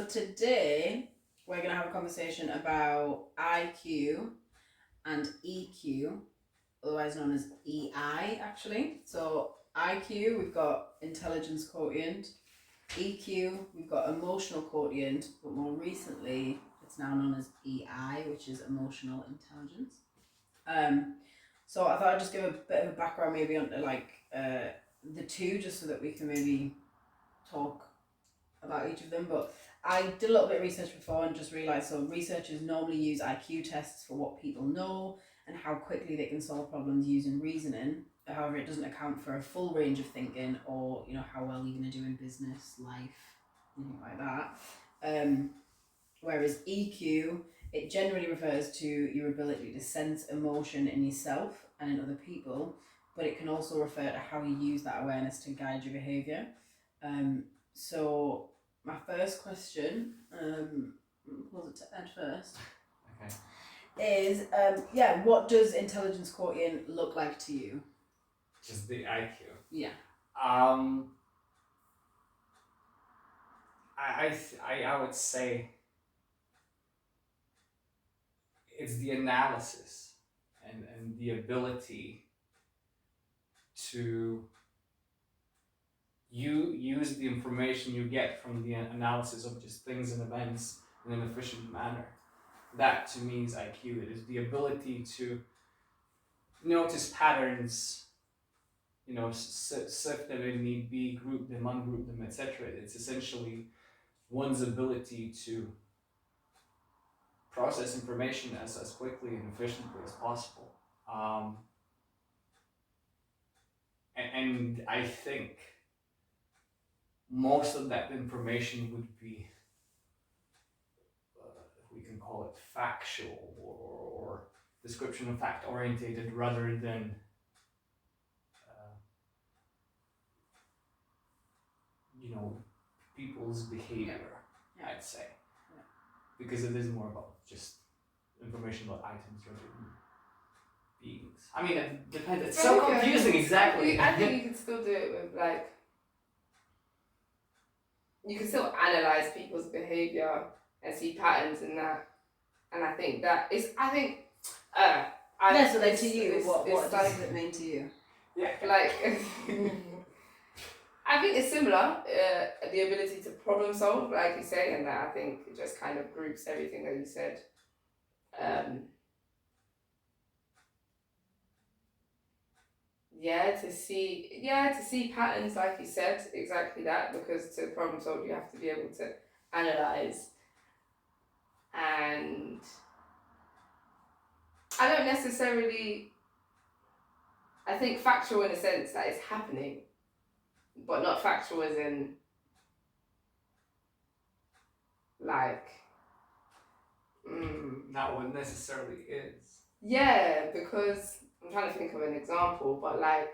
today we're going to have a conversation about IQ and EQ, otherwise known as EI, actually. So IQ, we've got intelligence quotient. EQ, we've got emotional quotient, but more recently it's now known as EI, which is emotional intelligence. So I thought I'd just give a bit of a background maybe on the two, just so that we can maybe talk about each of them. But I did a little bit of research before and just realised, so researchers normally use IQ tests for what people know and how quickly they can solve problems using reasoning. However, it doesn't account for a full range of thinking, or how well you're going to do in business, life, anything like that. Whereas EQ, it generally refers to your ability to sense emotion in yourself and in other people, but it can also refer to how you use that awareness to guide your behaviour. So my first question, pose it to Ed first. Okay. Is what does intelligence quotient look like to you? Just the IQ. Yeah. I would say it's the analysis and the ability to use the information you get from the analysis of just things and events in an efficient manner. That to me is IQ. It is the ability to notice patterns, sift them if need be, group them, ungroup them, etc. It's essentially one's ability to process information as quickly and efficiently as possible. And I think most of that information would be, if we can call it factual or description of fact orientated, rather than people's behavior. Yeah. I'd say, because it is more about just information about items rather than beings. I mean, it depends. It's so confusing. Exactly. I think you can still do it with you can still analyze people's behavior and see patterns in that, and I think that is. So then to you, what does it mean to you? Yeah. I think it's similar, the ability to problem solve, like you say, and that I think it just kind of groups everything that you said. To see patterns, like you said, exactly that, because to problem solve you have to be able to analyze. And I think factual in a sense that it's happening, but not factual as in not what necessarily is. Yeah, because I'm trying to think of an example, but I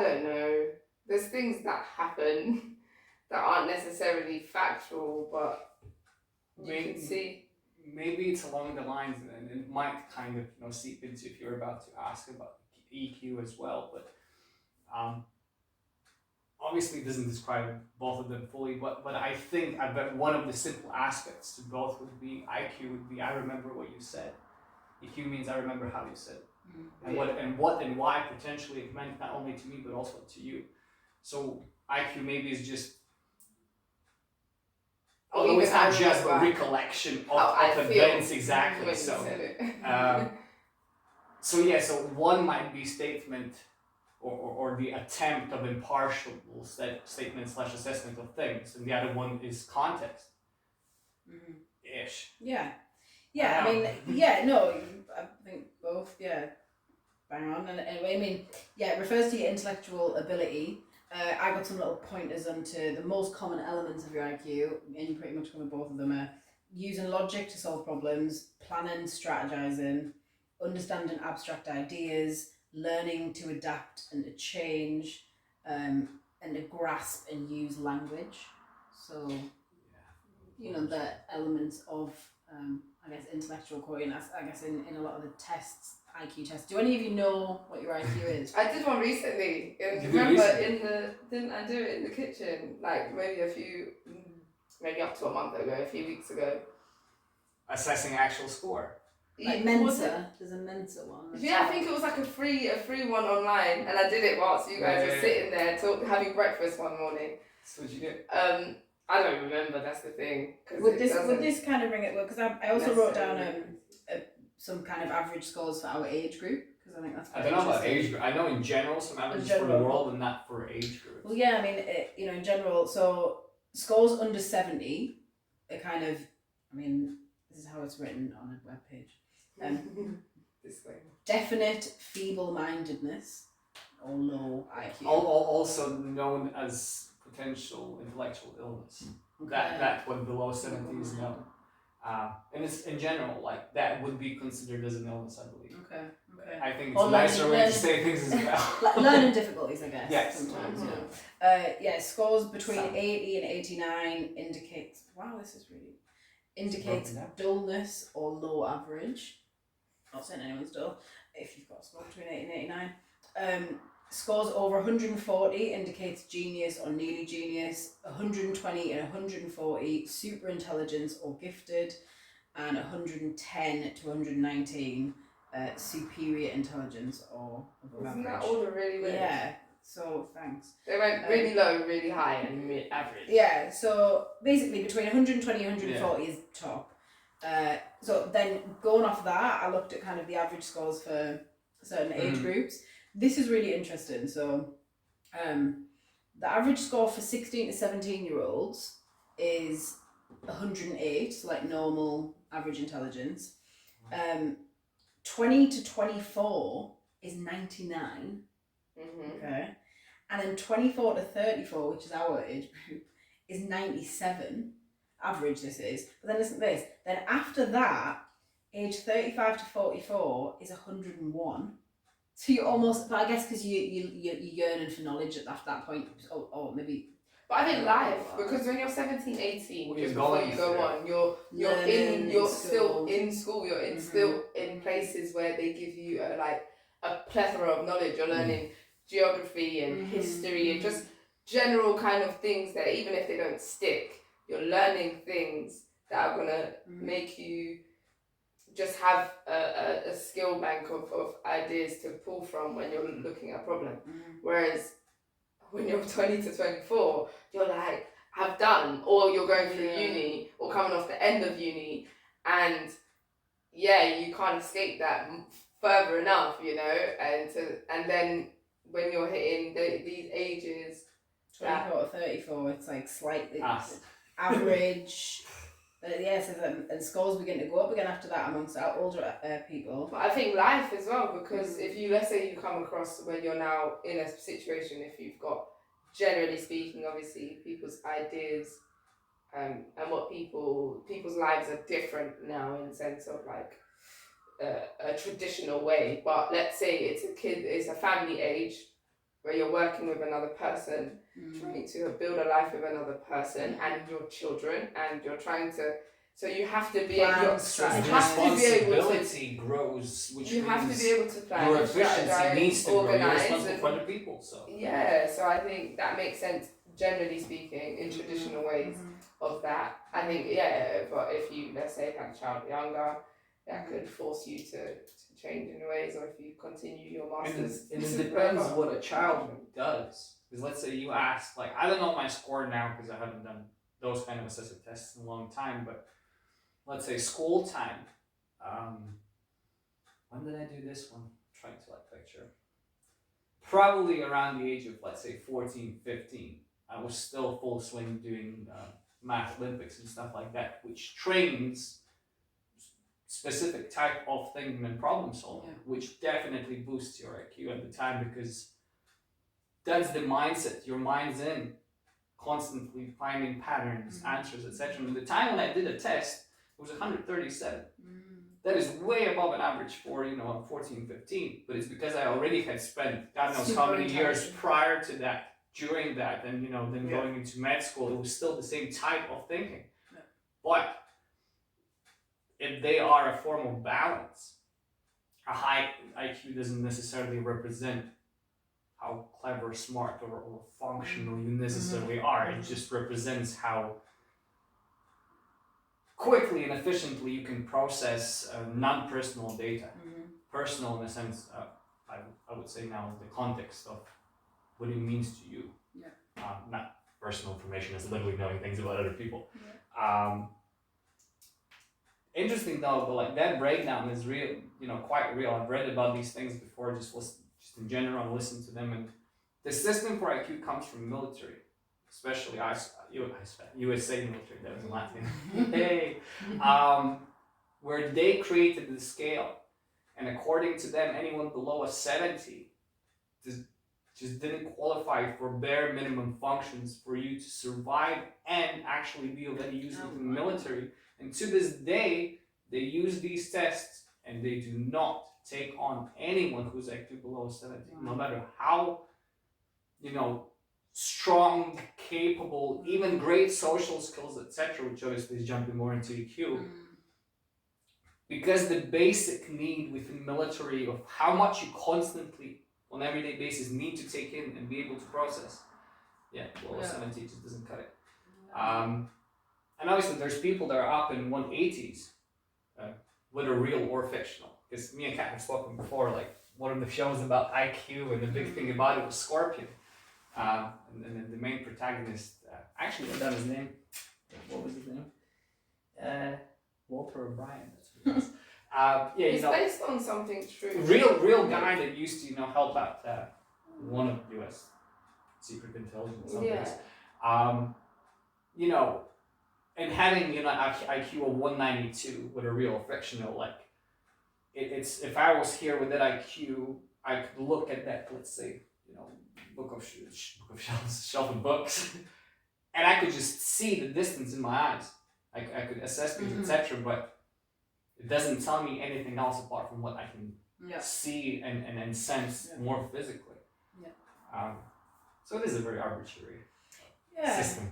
don't know. There's things that happen that aren't necessarily factual, but you can see. Maybe it's along the lines, and it might kind of seep into if you're about to ask about EQ as well, but obviously it doesn't describe both of them fully, but I bet one of the simple aspects to both would be IQ would be I remember what you said. EQ means I remember how you said it. Mm-hmm. And what and why potentially it meant not only to me but also to you. So IQ maybe is just, although it's not just a recollection of events, exactly. So so one might be statement or the attempt of impartial statement / assessment of things, and the other one is context. Mm-hmm. Ish. Yeah. I think both. Yeah, bang on. And anyway, it refers to your intellectual ability. I got some little pointers onto the most common elements of your IQ, and you pretty much cover both of them. Using logic to solve problems, planning, strategizing, understanding abstract ideas, learning to adapt and to change, and to grasp and use language. So, the elements of, intellectual quotient. I guess in a lot of the tests IQ test. Do any of you know what your IQ is? I did one recently. Did you Remember recently? didn't I do it in the kitchen? Like maybe up to a month ago, a few weeks ago. Assessing actual score. Like Was it? Mensa. There's a Mensa one. Yeah, I think it was like a free one online, and I did it whilst you guys were sitting there having breakfast one morning. So what'd you do? I don't remember. That's the thing. Would this kind of bring it? Because I also wrote down some kind of average scores for our age group, because I think that's. I don't know about age group. I know in general some averages for the world and not for age groups. Well, yeah, I mean, in general, so scores under 70 are kind of. I mean, this is how it's written on a webpage. Definite feeble-mindedness or low IQ. Also known as potential intellectual illness. Okay. That one below 70 is known. And it's in general, like that would be considered as an illness, I believe. Okay. I think it's a nicer way to say things as well. Like learning difficulties, I guess. Yes. Sometimes, yeah. Scores between 80 and 89 indicates. Wow, this is really indicates dullness or low average. Not saying anyone's dull. If you've got a score between 80 and 89. Scores over 140 indicates genius or nearly genius. 120 and 140 super intelligence or gifted, and 110 to 119 superior intelligence or above Isn't average. that order really weird? Yeah. So thanks. They went really low, really high, and mid-average. Yeah. So basically, between 120 and 140 is top. So then going off that, I looked at kind of the average scores for certain age groups. This is really interesting. So the average score for 16 to 17-year-olds is 108, so like normal average intelligence. 20 to 24 is 99. Okay. And then 24 to 34, which is our age group, is 97. Average this is. But then listen to this. Then after that, age 35 to 44 is 101. So you almost, but I guess because you're yearning for knowledge after that point, or maybe. But I think life, because when you're 17, 18, Well, just you're before going you go through on, you're still in school, you're in still in places where they give you a plethora of knowledge. You're learning geography and history and just general kind of things that even if they don't stick, you're learning things that are gonna make you just have a skill bank of ideas to pull from when you're looking at a problem. Whereas when you're 20 to 24, you're like, I've done, or you're going through uni or coming off the end of uni, and you can't escape that further enough, and then when you're hitting these ages, 24 to 34, it's like slightly average. And scores begin to go up again after that amongst our older people. But I think life as well, because if you, let's say you come across when you're now in a situation, if you've got, generally speaking, obviously people's ideas and what people's lives are different now in the sense of like a traditional way. But let's say it's a family age where you're working with another person, trying to build a life with another person and your children, and you're trying to. So you have to be able. Responsibility grows, which you have to be able to plan. Your efficiency needs to grow. You're responsible for other people, so. Yeah, so I think that makes sense. Generally speaking, in traditional ways of that, I think But if you, let's say, have a child younger, that could force you to change in ways, or if you continue your masters. And it depends what a child does. Because let's say you ask, like, I don't know my score now because I haven't done those kind of assessment tests in a long time, but let's say school time. When did I do this one? I'm trying to picture. Probably around the age of, let's say, 14, 15. I was still full swing doing math Olympics and stuff like that, which trains specific type of thinking and problem solving, which definitely boosts your IQ at the time, because that's the mindset. Your mind's in constantly finding patterns, answers, etc. And the time when I did a test, it was 137. That is way above an average for 14, 15. But it's because I already had spent God knows how many years prior to that, during that, and then going into med school. It was still the same type of thinking. But if they are a form of balance, a high IQ doesn't necessarily represent how clever, smart, or functional you necessarily are. It just represents how quickly and efficiently you can process non-personal data. Personal in the sense, I would say now, the context of what it means to you. Not personal information as literally knowing things about other people. Interesting though, but like that breakdown is real, quite real. I've read about these things before, just in general, and listened to them. And the system for IQ comes from military, especially USA military. That was in Latin. Hey, where they created the scale, and according to them, anyone below a 70 just didn't qualify for bare minimum functions for you to survive and actually be of any use in the military. And to this day, they use these tests and they do not take on anyone who's IQ below 70, no matter how, strong, capable, even great social skills, etc., which obviously is jumping more into EQ. Because the basic need within military of how much you constantly, on everyday basis, need to take in and be able to process, below 70 just doesn't cut it. And obviously there's people that are up in 180s, whether real or fictional. Because me and Kat have spoken before, like one of the shows about IQ, and the big thing about it was Scorpion. And the main protagonist, actually I got his name. What was his name? Walter O'Brien. That's what it was. It's based on something true. Real guy that used to help out one of the U.S. secret intelligence companies. And having IQ of 192 with a real fictional, like it's if I was here with that IQ, I could look at that, let's say, book of shelf of books, and I could just see the distance in my eyes. I could assess things, etc. But it doesn't tell me anything else apart from what I can see and sense more physically. So it is a very arbitrary system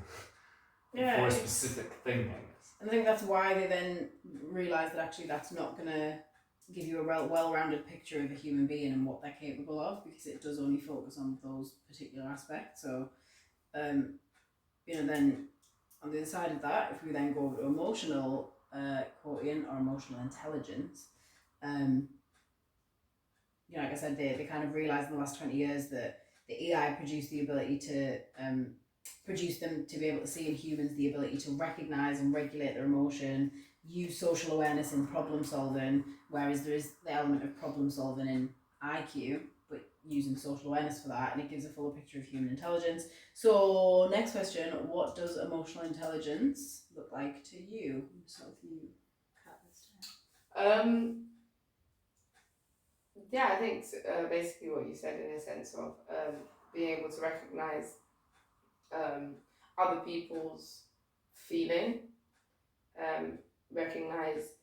for a specific thing, I guess. And I think that's why they then realise that actually that's not going to give you a well-rounded picture of a human being and what they're capable of, because it does only focus on those particular aspects. So, then on the other side of that, if we then go over to emotional quotient or emotional intelligence, like I said, they kind of realised in the last 20 years that the AI produced the ability to produce them to be able to see in humans the ability to recognise and regulate their emotion, use social awareness in problem solving, whereas there is the element of problem solving in IQ, but using social awareness for that, and it gives a fuller picture of human intelligence. So next question, what does emotional intelligence look like to you? So if you cut this down. I think basically what you said, in a sense of being able to recognise other people's feeling, recognise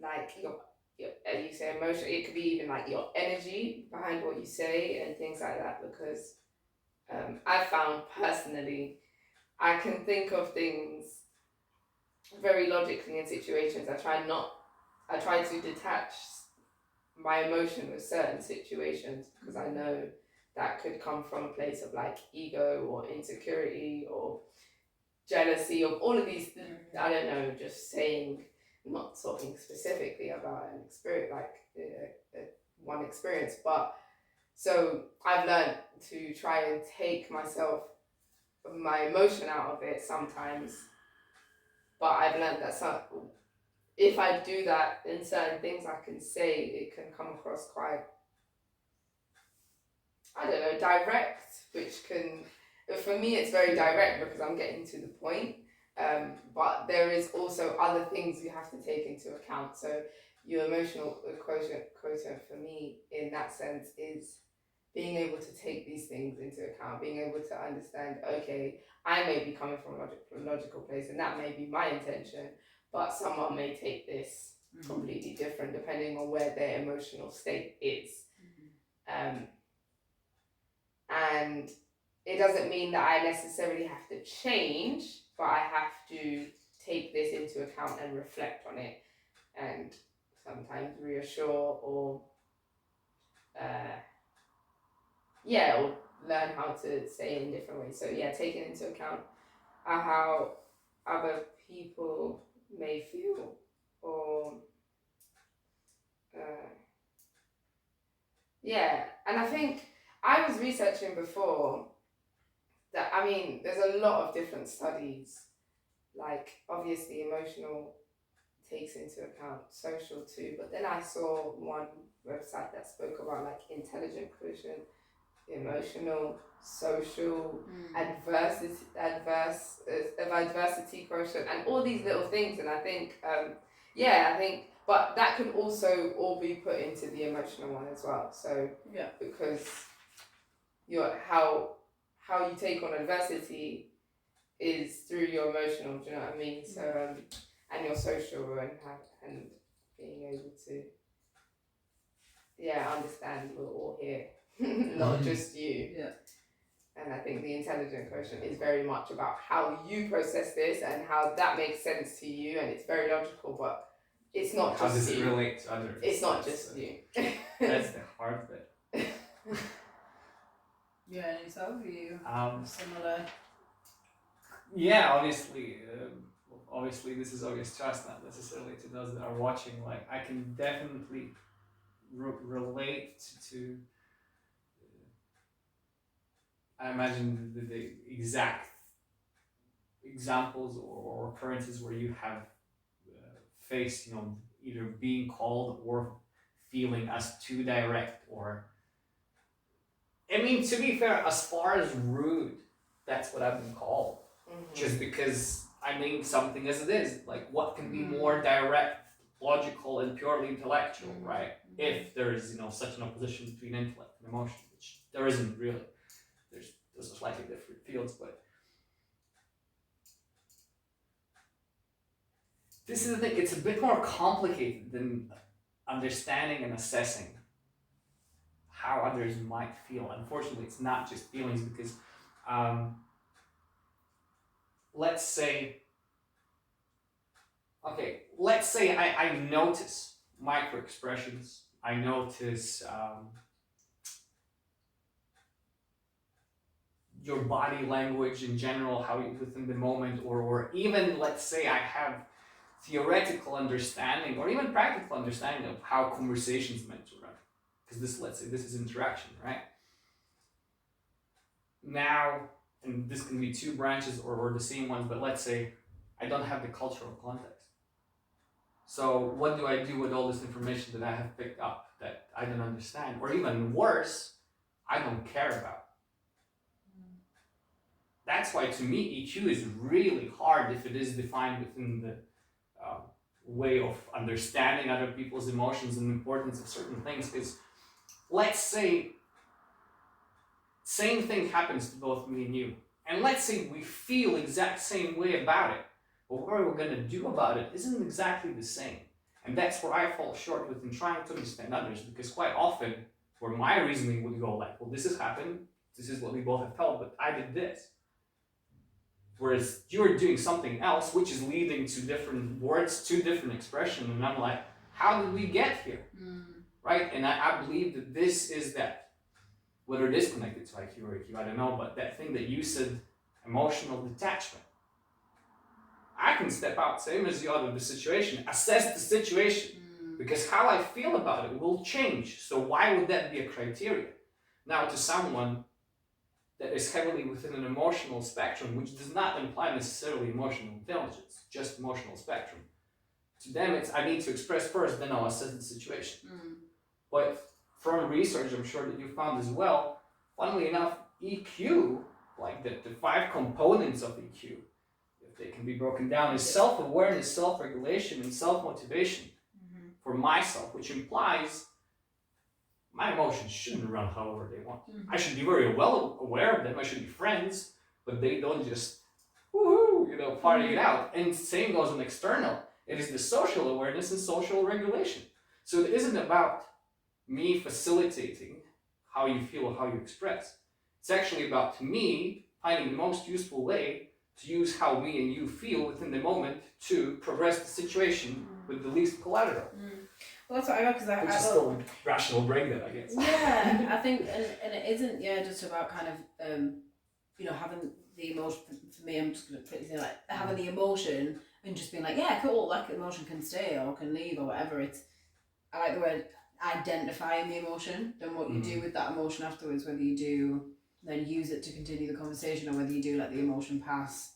like your you say emotion, it could be even like your energy behind what you say and things like that, because I found personally I can think of things very logically in situations. I try to detach my emotion with certain situations, because I know that could come from a place of like ego or insecurity or jealousy, of all of these, I don't know, just saying, not talking specifically about an experience, like one experience, but so I've learned to try and take my emotion out of it sometimes, but I've learned that if I do that in certain things I can say, it can come across quite, I don't know, direct, which can, for me it's very direct because I'm getting to the point, but there is also other things you have to take into account. So your emotional quotient for me in that sense is being able to take these things into account, being able to understand, okay, I may be coming from a logical place and that may be my intention, but someone may take this completely different depending on where their emotional state is. And it doesn't mean that I necessarily have to change, but I have to take this into account and reflect on it. And sometimes reassure or or learn how to say it in different ways. So yeah, taking into account how other people may feel, or and I think I was researching before that, I mean, there's a lot of different studies, like obviously emotional takes into account social too, but then I saw one website that spoke about like intelligent quotient, emotional, social, adversity quotient, and all these little things. And I think, but that can also all be put into the emotional one as well. So because how you take on adversity is through your emotional. Do you know what I mean? So and your social, and being able to understand we're all here, not just you. Yeah. And I think the intelligent quotient is very much about how you process this and how that makes sense to you, and it's very logical, but it's not how just does it you. relate to others? It's not just you. That's the hard bit. Yeah, and yourself, are you similar? Yeah, obviously this is obvious to us, not necessarily to those that are watching. Like, I can definitely relate to I imagine the exact examples or occurrences where you have faced, either being called or feeling as too direct, or, I mean, to be fair, as far as rude, that's what I've been called. Just because I named something as it is. Like, what can be more direct, logical, and purely intellectual, right? If there is, such an opposition between intellect and emotion, which there isn't really. Those are slightly different fields, but this is the thing, it's a bit more complicated than understanding and assessing how others might feel. Unfortunately, it's not just feelings, because let's say I notice micro expressions, I notice your body language in general, how you within the moment, or even let's say I have theoretical understanding or even practical understanding of how conversations meant to run, because let's say this is interaction, right? Now, and this can be two branches or the same ones, but let's say I don't have the cultural context. So what do I do with all this information that I have picked up that I don't understand, or even worse, I don't care about? That's why, to me, EQ is really hard if it is defined within the way of understanding other people's emotions and importance of certain things. Because let's say same thing happens to both me and you, and let's say we feel exact same way about it, but what we're going to do about it isn't exactly the same. And that's where I fall short within trying to understand others, because quite often where my reasoning would go like, well, this has happened, this is what we both have felt, but I did this. Whereas you're doing something else, which is leading to different words, to different expression, and I'm like, how did we get here? Right? And I believe that this is that, whether it is connected to IQ or EQ, I don't know, but that thing that you said, emotional detachment. I can step out, same as you, out of the situation, assess the situation, because how I feel about it will change. So why would that be a criteria? Now, to someone that is heavily within an emotional spectrum, which does not imply necessarily emotional intelligence, just emotional spectrum. To them, it's I need to express first, then I'll assess the situation. But from research, I'm sure that you found as well, funnily enough, EQ, like the 5 components of EQ, if they can be broken down, is self-awareness, self-regulation, and self-motivation for myself, which implies my emotions shouldn't run however they want. I should be very well aware of them. I should be friends, but they don't just woohoo, party it out. And same goes on external. It is the social awareness and social regulation. So it isn't about me facilitating how you feel or how you express. It's actually about me finding the most useful way to use how me and you feel within the moment to progress the situation with the least collateral. Well, that's what I got because Which is still a rational brain then, I guess. Yeah, I think, and it isn't, just about kind of, having the emotion. For me, I'm just going to quickly say, like, having the emotion and just being like, yeah, cool, like, emotion can stay or can leave or whatever. I like the word identifying the emotion, then what you do with that emotion afterwards, whether you do then use it to continue the conversation or whether you do let the emotion pass.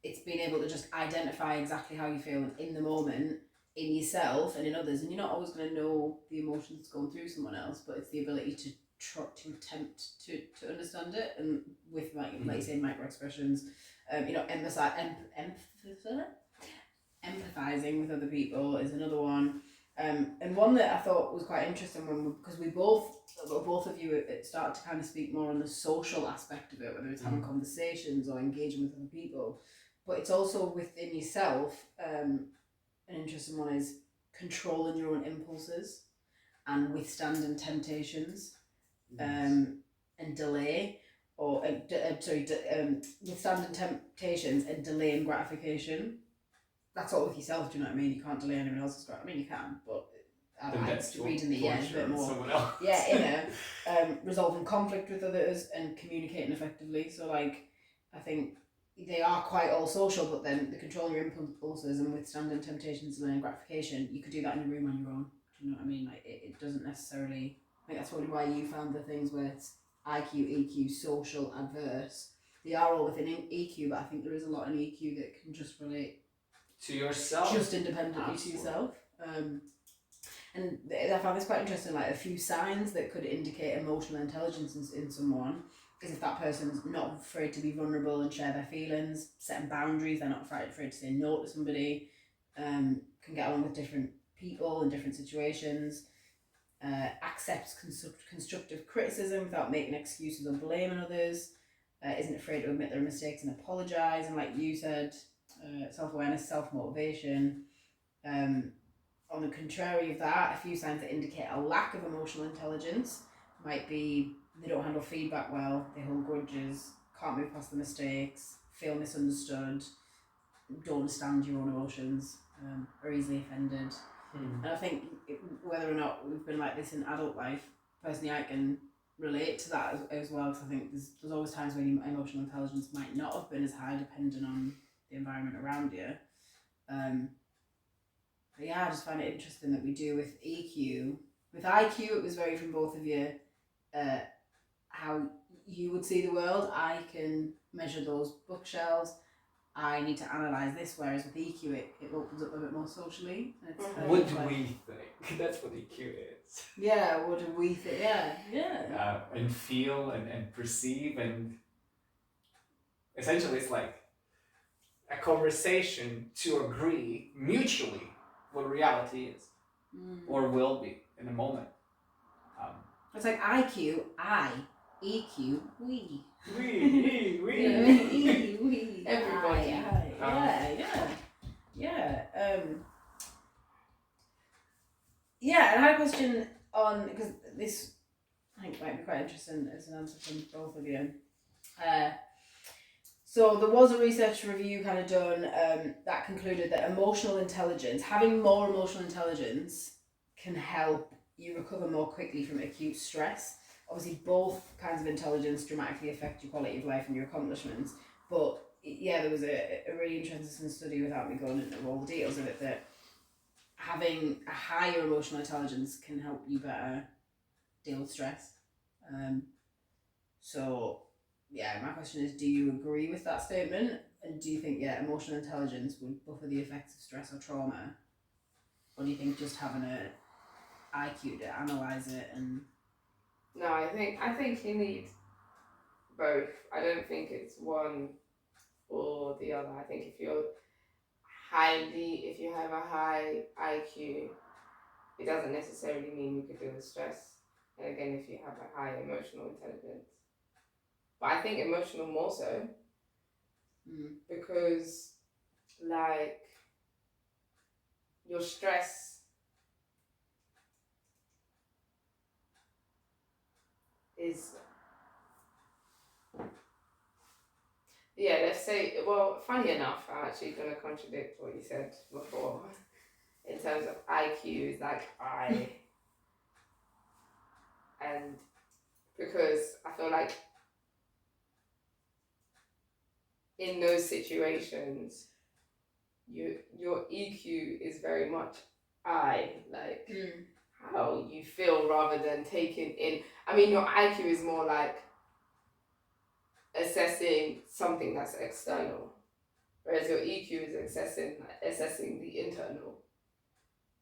It's being able to just identify exactly how you feel in the moment, in yourself and in others, and you're not always going to know the emotions that's going through someone else, but it's the ability to attempt to understand it, and with like you say, micro expressions, empathizing with other people is another one, and one that I thought was quite interesting because both of you started to kind of speak more on the social aspect of it, whether it's having conversations or engaging with other people, but it's also within yourself. An interesting one is controlling your own impulses and withstanding temptations, and delay, or withstanding temptations and delaying gratification. That's all with yourself. Do you know what I mean? You can't delay anyone else's gratification. I mean, you can, but reading the end a bit more. Yeah, resolving conflict with others and communicating effectively. So, like, I think they are quite all social, but then the controlling your impulses and withstanding temptations and gratification, you could do that in a room on your own. Do you know what I mean? Like, it doesn't necessarily. I think that's probably why you found the things where it's IQ, EQ, social, adverse. They are all within EQ, but I think there is a lot in EQ that can just relate to yourself, just independently to yourself. And I found this quite interesting, like a few signs that could indicate emotional intelligence in someone is if that person's not afraid to be vulnerable and share their feelings, setting boundaries, they're not afraid to say no to somebody, can get along with different people in different situations, accepts constructive criticism without making excuses or blaming others, isn't afraid to admit their mistakes and apologise, and like you said, self-awareness, self-motivation. On the contrary of that, a few signs that indicate a lack of emotional intelligence might be they don't handle feedback well, they hold grudges, can't move past the mistakes, feel misunderstood, don't understand your own emotions, are easily offended. And I think whether or not we've been like this in adult life, personally I can relate to that as well, because I think there's always times when emotional intelligence might not have been as high depending on the environment around you. But yeah, I just find it interesting that we do with EQ. With IQ, it was varied from both of you, how you would see the world. I can measure those bookshelves. I need to analyse this, whereas with EQ, it opens up a bit more socially. What do we think? That's what EQ is. Yeah, what do we think? Yeah. And feel and perceive, and essentially it's like a conversation to agree mutually what reality is or will be in a moment. It's like IQ, I, EQ, we. We. We. Everybody. Yeah, and I had a question on, because this I think might be quite interesting as an answer from both of you. So there was a research review kind of done that concluded that having more emotional intelligence can help you recover more quickly from acute stress. Obviously both kinds of intelligence dramatically affect your quality of life and your accomplishments, but yeah, there was a really interesting study, without me going into all the details of it, that having a higher emotional intelligence can help you better deal with stress. So yeah, my question is, do you agree with that statement? And do you think, emotional intelligence would buffer the effects of stress or trauma? Or do you think just having a IQ to analyse it and... No, I think you need both. I don't think it's one or the other. I think if you have a high IQ, it doesn't necessarily mean you could deal with stress. And again, if you have a high emotional intelligence. But I think emotional more so. Because, like, your stress is... Yeah, let's say, well, funny enough, I'm actually going to contradict what you said before. in terms of IQ is like I. And because I feel like in those situations, your EQ is very much I, like how you feel rather than taking in. I mean, your IQ is more like assessing something that's external, whereas your EQ is assessing the internal.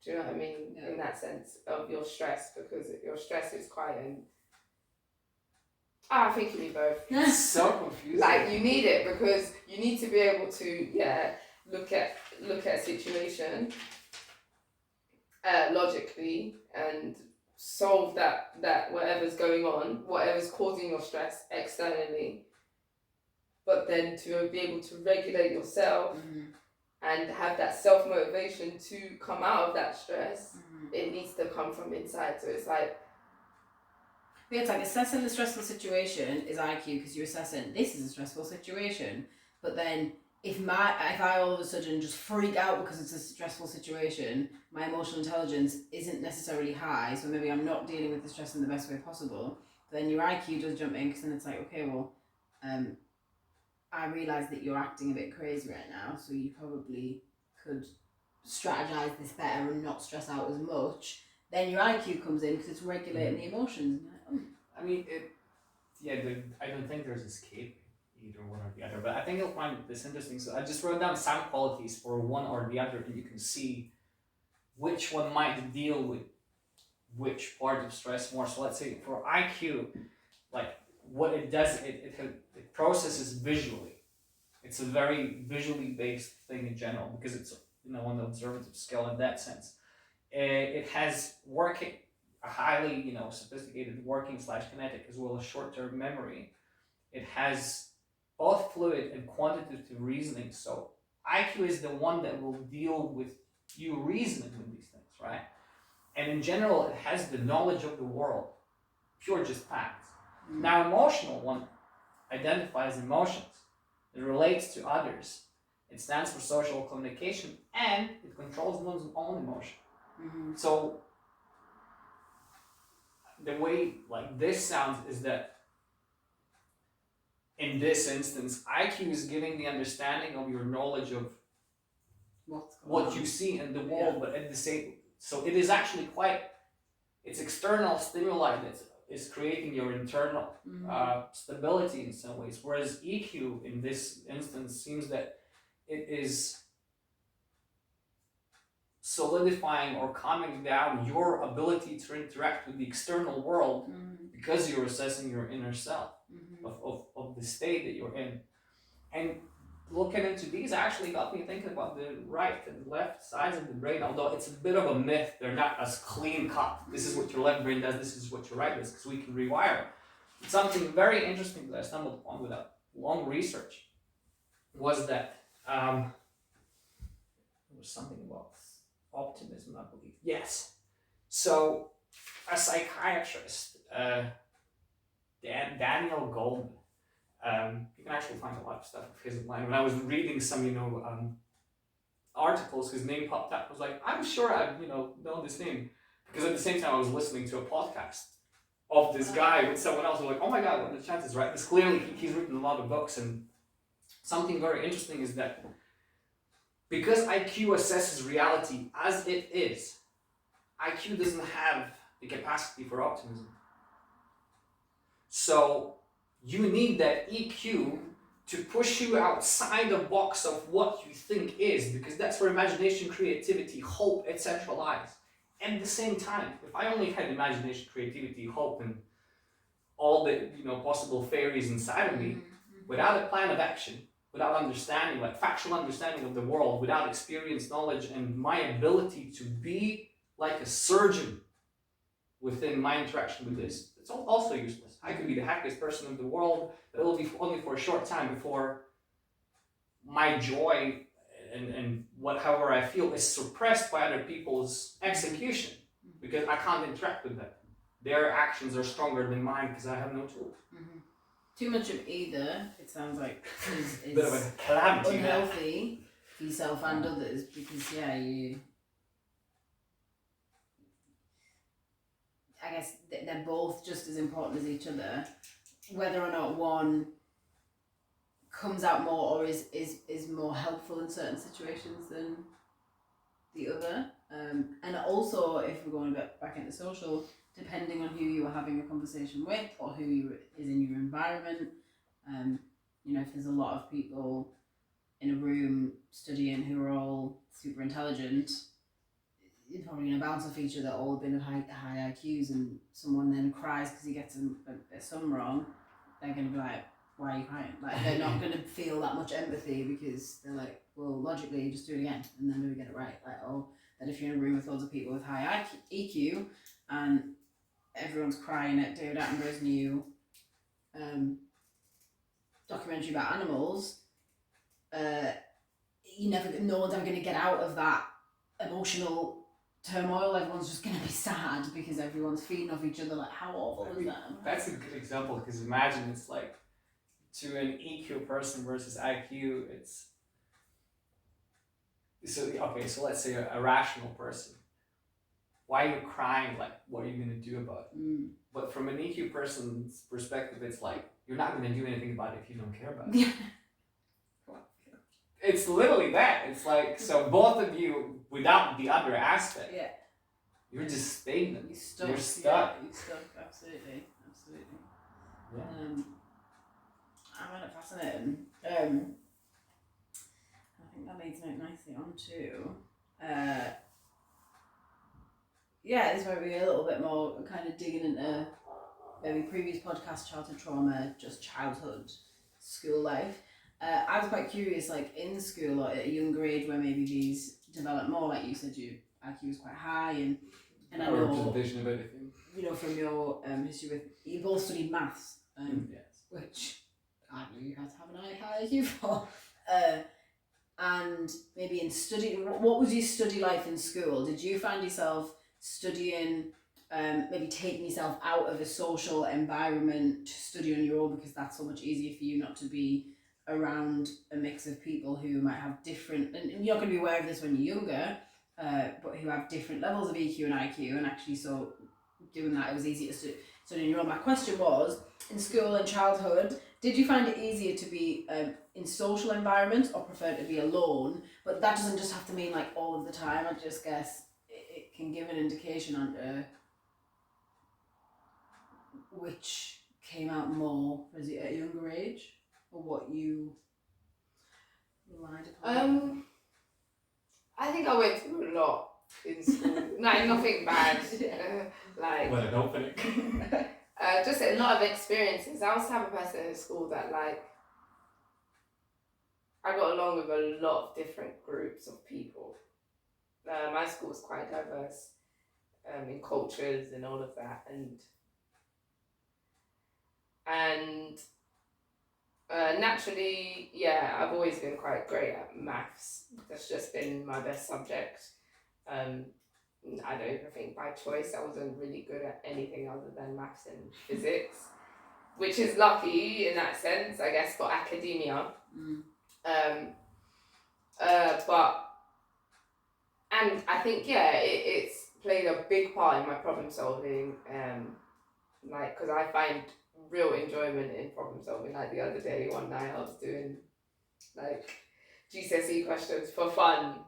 Do you know what I mean? Yeah. In that sense of your stress, because your stress is quite I think you need both. It's so confusing. Like you need it because you need to be able to look at a situation logically and solve that whatever's going on, whatever's causing your stress externally, but then to be able to regulate yourself and have that self-motivation to come out of that stress. It needs to come from inside. So it's like, yeah, it's like assessing the stressful situation is IQ because you're assessing this is a stressful situation. But then if I all of a sudden just freak out because it's a stressful situation, my emotional intelligence isn't necessarily high, so maybe I'm not dealing with the stress in the best way possible. Then your IQ does jump in because then it's like, okay, well, I realise that you're acting a bit crazy right now, so you probably could strategize this better and not stress out as much. Then your IQ comes in because it's regulating the emotions. I mean, I don't think there's escape either one or the other, but I think you'll find this interesting. So I just wrote down sound qualities for one or the other, and you can see which one might deal with which part of stress more. So let's say for IQ, like what it does, it processes visually. It's a very visually based thing in general because it's an observative skill in that sense. It has a highly sophisticated working / kinetic as well as short-term memory. It has both fluid and quantitative reasoning. So IQ is the one that will deal with you reasoning with these things, right? And in general, it has the knowledge of the world, pure just facts. Now, emotional one identifies emotions. It relates to others. It stands for social communication, and it controls one's own emotion. So the way like this sounds is that in this instance, IQ is giving the understanding of your knowledge of what you see in the world, but at the same, so it is actually it's external stimuli that is creating your internal stability in some ways, whereas EQ in this instance seems that it is solidifying or calming down your ability to interact with the external world because you're assessing your inner self of the state that you're in. And looking into these actually got me thinking about the right and left sides of the brain, although it's a bit of a myth. They're not as clean cut. This is what your left brain does, this is what your right does, because we can rewire it. Something very interesting that I stumbled upon without long research was that there was something about optimism, I believe. Yes. So a psychiatrist, Daniel Goleman, you can actually find a lot of stuff of his online. When I was reading some, articles, his name popped up. I was like, I'm sure I, know this name. Because at the same time I was listening to a podcast of this guy with someone else. I was like, oh my God, what are the chances, right? Because clearly he's written a lot of books, and something very interesting is that because IQ assesses reality as it is, IQ doesn't have the capacity for optimism. So you need that EQ to push you outside the box of what you think is, because that's where imagination, creativity, hope, etc. lies. At the same time, if I only had imagination, creativity, hope, and all the possible fairies inside of me, without a plan of action, without understanding, like factual understanding of the world, without experience, knowledge, and my ability to be like a surgeon within my interaction with this, it's also useless. I could be the happiest person in the world, but it will be only for a short time before my joy and however I feel is suppressed by other people's execution, because I can't interact with them. Their actions are stronger than mine because I have no tools. Too much of either, it sounds like, is Bit of a calamity unhealthy for yourself and others, because I guess they're both just as important as each other. Whether or not one comes out more or is more helpful in certain situations than the other. And also, if we're going a bit back into social, depending on who you are having a conversation with or who is in your environment, if there's a lot of people in a room studying who are all super intelligent, you're probably going to bounce off each other, all been of high IQs, and someone then cries because he gets a sum wrong, they're going to be like, why are you crying? Like, they're not going to feel that much empathy because they're like, well, logically, you just do it again and then maybe get it right. Like, that if you're in a room with loads of people with high EQ and everyone's crying at David Attenborough's new documentary about animals, no one's ever going to get out of that emotional turmoil. Everyone's just going to be sad because everyone's feeding off each other. Like, how awful is that? That's a good example, because imagine it's like, to an EQ person versus IQ, it's so let's say a rational person. Why are you crying? Like, what are you gonna do about it? But from an EQ person's perspective, it's like, you're not gonna do anything about it if you don't care about it. It's literally that. It's like, so both of you, without the other aspect, you're just stagnant. You're stuck. You're stuck. Absolutely. Yeah. I find it fascinating. I think that leads nicely on to this is where we're a little bit more kind of digging into maybe previous podcast, childhood trauma, just childhood, school life. I was quite curious, like in school or at a younger age where maybe these develop more, like you said, your IQ was quite high, and I know representation of everything. From your history with, you both studied maths, Yes. which I knew you had to have an high IQ for. And maybe in study, what was your study life in school? Did you find yourself studying, maybe taking yourself out of a social environment to study on your own because that's so much easier for you not to be around a mix of people who might have different, and you're not going to be aware of this when you're younger, but who have different levels of EQ and IQ, and actually so doing that it was easier to study on your own. My question was, in school and childhood, did you find it easier to be in social environments or prefer to be alone? But that doesn't just have to mean like all of the time. I just guess it can give an indication on which came out more, was it at a younger age, or what you relied upon? I think I went through a lot in school. Like, nothing bad. Like, What an opening. just a lot of experiences. I was the type of person in school that, like, I got along with a lot of different groups of people. My school was quite diverse in cultures and all of that, and naturally, I've always been quite great at maths. That's just been my best subject. I don't even think by choice. I wasn't really good at anything other than maths and physics, which is lucky in that sense, I guess, for academia. And I think, it's played a big part in my problem solving, because I find real enjoyment in problem solving. Like the other day, one night, I was doing like GCSE questions for fun,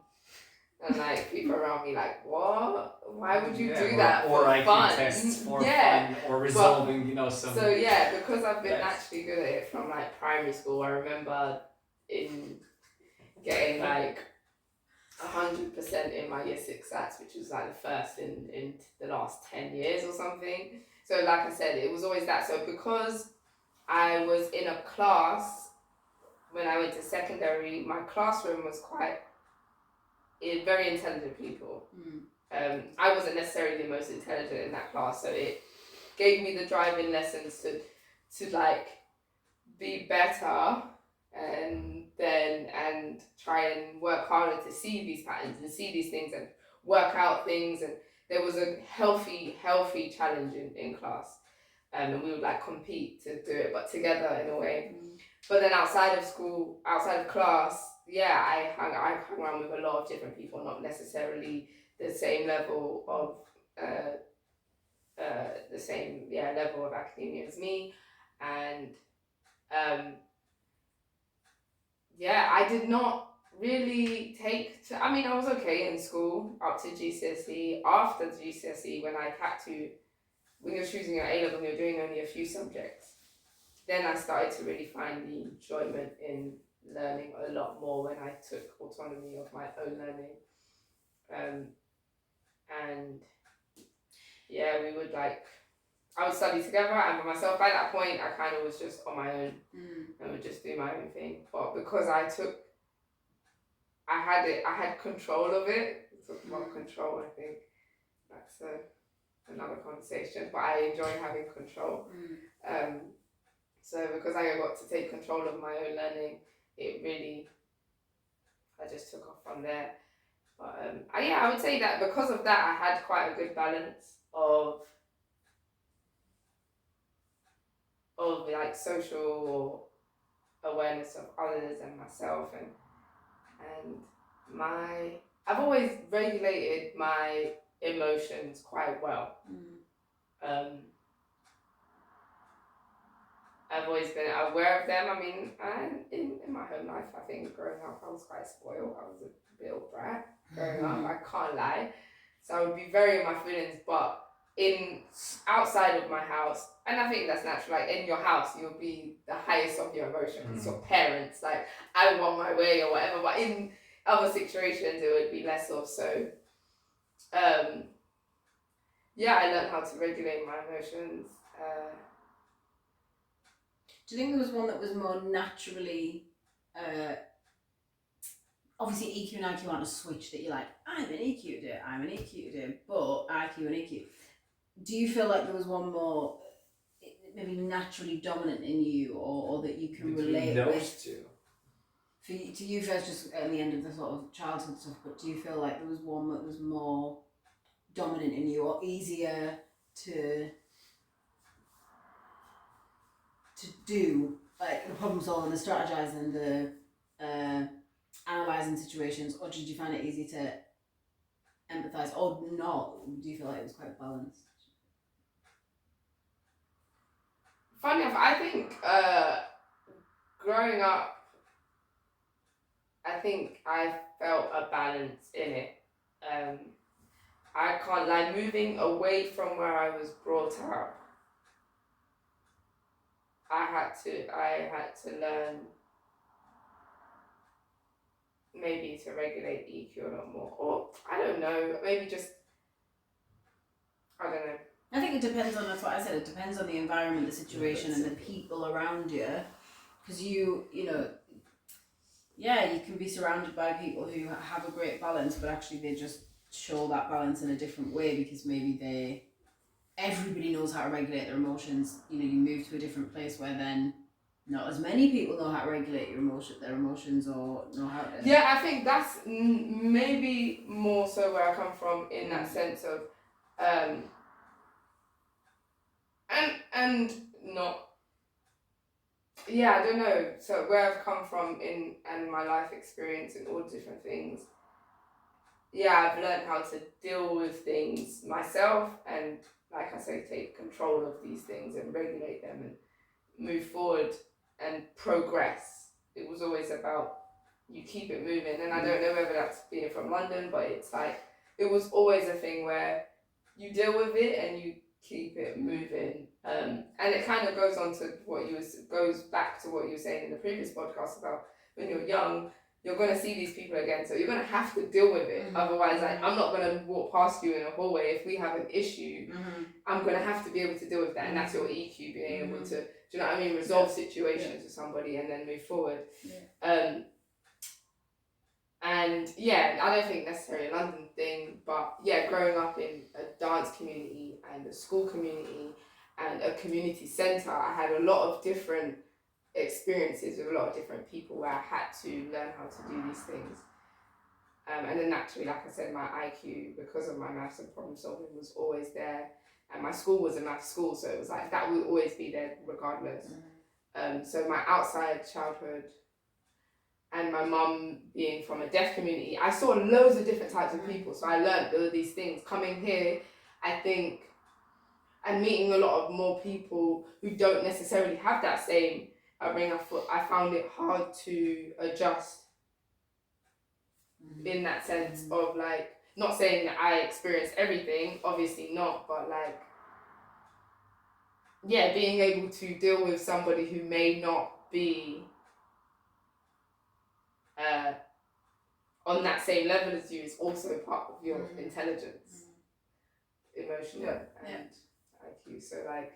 and like people around me like, what? Why would you do that or for IQ fun? tests for fun, or resolving, some. So because I've been naturally good at it from like primary school, I remember in getting like 100% in my year 6 stats, which was like the first in the last 10 years or something. So like I said, it was always that. So because I was in a class when I went to secondary, my classroom was quite very intelligent people. I wasn't necessarily the most intelligent in that class, so it gave me the driving lessons to like be better and try and work harder to see these patterns and see these things and work out things. And there was a healthy challenge in class, and we would like compete to do it, but together in a way. But then outside of school, outside of class, I hung around with a lot of different people, not necessarily the same level of the same level of academia as me, and I did not really take to, I mean, I was okay in school up to GCSE. After GCSE, when you're choosing your A level and you're doing only a few subjects, then I started to really find the enjoyment in learning a lot more when I took autonomy of my own learning. And I would study together, and by myself. By that point, I kind of was just on my own and would just do my own thing. But because I had control of it. Talk about control, I think that's another conversation. But I enjoy having control. So because I got to take control of my own learning, I just took off from there. But I would say that because of that, I had quite a good balance of like social awareness of others and myself, and I've always regulated my emotions quite well. I've always been aware of them. I mean, in my home life, I think growing up, I was quite spoiled. I was a bit of a brat growing up, I can't lie. So I would be very in my feelings, but outside of my house, and I think that's natural, like in your house, you'll be the highest of your emotions. It's your parents, like, I want my way or whatever, but in other situations, it would be less of so. I learned how to regulate my emotions. Do you think there was one that was more naturally, obviously EQ and IQ aren't a switch that you're like, I'm an EQ today, I'm an EQ today, but IQ and EQ. Do you feel like there was one more maybe naturally dominant in you, or that you can relate those with? two. To you first, just at the end of the sort of childhood stuff, but do you feel like there was one that was more dominant in you, or easier to do, like the problem solving, the strategizing, the analysing situations, or did you find it easy to empathise, or not? Do you feel like it was quite balanced? Funny enough, I think growing up, I think I felt a balance in it. I can't lie, moving away from where I was brought up, I had to learn maybe to regulate EQ a lot more, or I don't know, maybe just, I don't know. I think it depends on, that's what I said, it depends on the environment, the situation, and the people around you, because you can be surrounded by people who have a great balance, but actually they just show that balance in a different way because maybe everybody knows how to regulate their emotions. You move to a different place where then not as many people know how to regulate their emotions, or know how to. Yeah, I think that's maybe more so where I come from, in that sense of, and not. Yeah, I don't know. So where I've come from and my life experience and all different things. Yeah, I've learned how to deal with things myself, and like I say, take control of these things and regulate them and move forward and progress. It was always about you keep it moving, and I don't know whether that's being from London, but it's like it was always a thing where you deal with it and you keep it moving. And it kind of goes back to what you were saying in the previous podcast about when you're young, you're going to see these people again, so you're going to have to deal with it. Otherwise, like, I'm not going to walk past you in a hallway. If we have an issue, I'm going to have to be able to deal with that, and that's your EQ, being able to, do you know what I mean, resolve situations with somebody and then move forward. And yeah, I don't think necessarily a London thing, but yeah, growing up in a dance community and a school community and a community centre, I had a lot of different experiences with a lot of different people where I had to learn how to do these things. And then naturally, like I said, my IQ, because of my maths and problem solving, was always there. And my school was a maths school, so it was like that would always be there regardless. So my outside childhood, and my mum being from a deaf community, I saw loads of different types of people. So I learned all of these things. Coming here, I think and meeting a lot of more people who don't necessarily have that same upbringing, I found it hard to adjust in that sense of like, not saying that I experienced everything, obviously not, but like, yeah, being able to deal with somebody who may not be on that same level as you is also part of your intelligence, emotional and IQ. So like,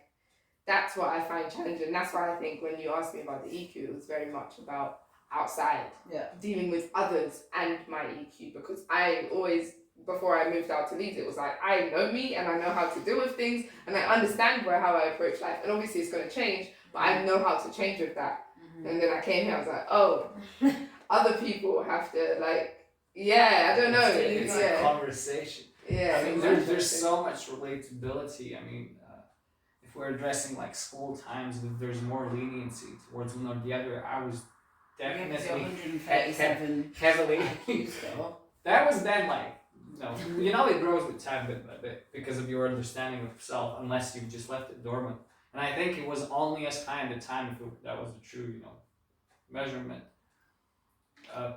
that's what I find challenging. That's why I think when you asked me about the EQ, it was very much about outside, dealing with others and my EQ, because I always, before I moved out to Leeds, it was like, I know me and I know how to deal with things and I understand how I approach life, and obviously it's going to change, but I know how to change with that. And then I came here, I was like, oh, other people have to like, I don't know. It's a conversation. Yeah, I mean, there's so much relatability. I mean, if we're addressing like school times, there's more leniency towards one or the other. I was definitely 137 heavily. That was then like, it grows with time bit by bit because of your understanding of self, unless you've just left it dormant. And I think it was only as time to time if that was the true, measurement.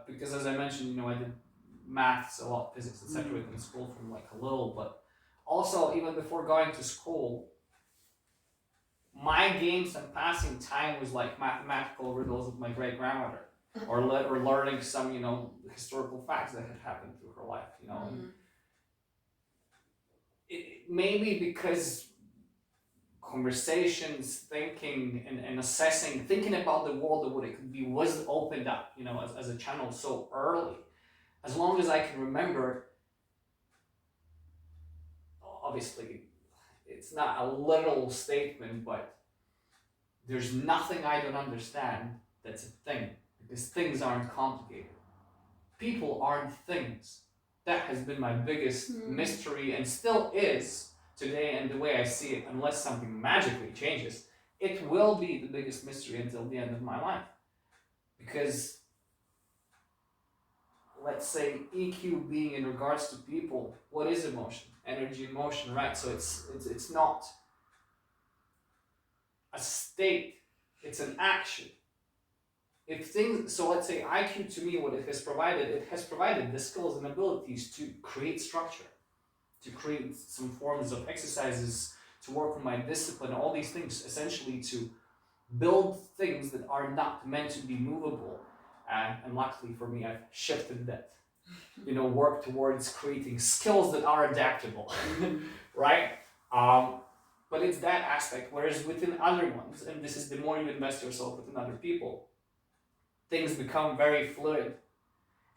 Because as I mentioned, I did maths a lot, physics, etc. in school from like a little, but also even before going to school, my games and passing time was like mathematical riddles with my great grandmother, or learning some historical facts that had happened through her life. Maybe because conversations, thinking and assessing, thinking about the world and what it could be was opened up, as a channel so early. As long as I can remember, obviously, it's not a literal statement, but there's nothing I don't understand that's a thing, because things aren't complicated. People aren't things. That has been my biggest mystery and still is today, and the way I see it, unless something magically changes, it will be the biggest mystery until the end of my life. Because let's say EQ being in regards to people, what is emotion? Energy in motion, right? So it's not a state, it's an action. So let's say IQ to me, what it has provided the skills and abilities to create structure, to create some forms of exercises, to work on my discipline, all these things, essentially to build things that are not meant to be movable. And luckily for me, I've shifted that, work towards creating skills that are adaptable, right? But it's that aspect, whereas within other ones, and this is the more you invest yourself within other people, things become very fluid.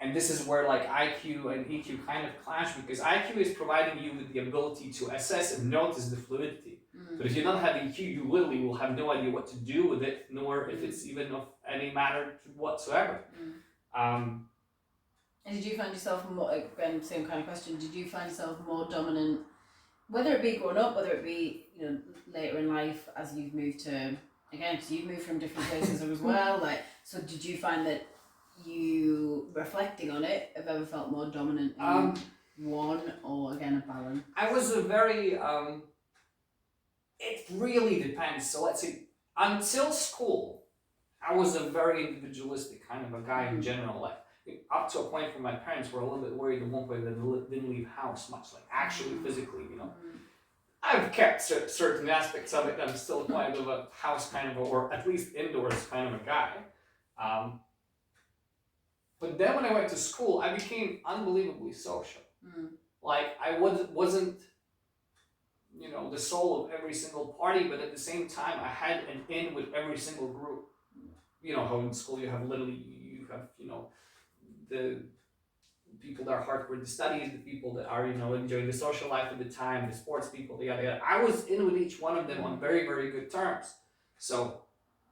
And this is where like IQ and EQ kind of clash, because IQ is providing you with the ability to assess and notice the fluidity. But if you don't have EQ, you literally will have no idea what to do with it, nor if it's even of any matter whatsoever. And did you find yourself more, again, same kind of question, did you find yourself more dominant, whether it be growing up, whether it be, later in life as you've moved to, again, because you've moved from different places as well, like, so did you find that you, reflecting on it, have ever felt more dominant in one, or again a balance? I was a very, it really depends. So let's say, until school, I was a very individualistic kind of a guy in general. Like, up to a point where my parents were a little bit worried at one point that I didn't leave house much, like actually physically, I've kept certain aspects of it. I'm still quite of a house kind of, or at least indoors kind of a guy. But then when I went to school, I became unbelievably social. Like, I wasn't, the soul of every single party, but at the same time, I had an in with every single group. How in school you have the people that are hardcore with the studies, the people that are, enjoying the social life at the time, the sports people, yada yada. I was in with each one of them on very, very good terms. So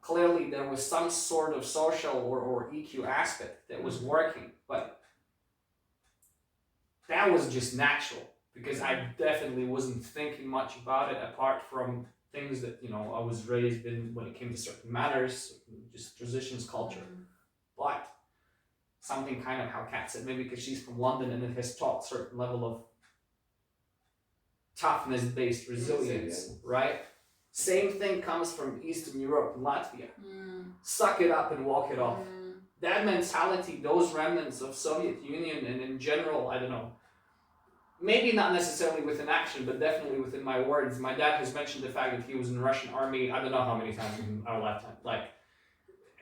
clearly there was some sort of social or EQ aspect that was working, but that was just natural because I definitely wasn't thinking much about it apart from things that, I was raised in when it came to certain matters, just traditions, culture. But something kind of how Kat said, maybe because she's from London and it has taught certain level of toughness-based resilience, right? Same thing comes from Eastern Europe and Latvia. Suck it up and walk it off. That mentality, those remnants of Soviet Union and in general, I don't know, maybe not necessarily within action, but definitely within my words. My dad has mentioned the fact that he was in the Russian army, I don't know how many times in our lifetime, like,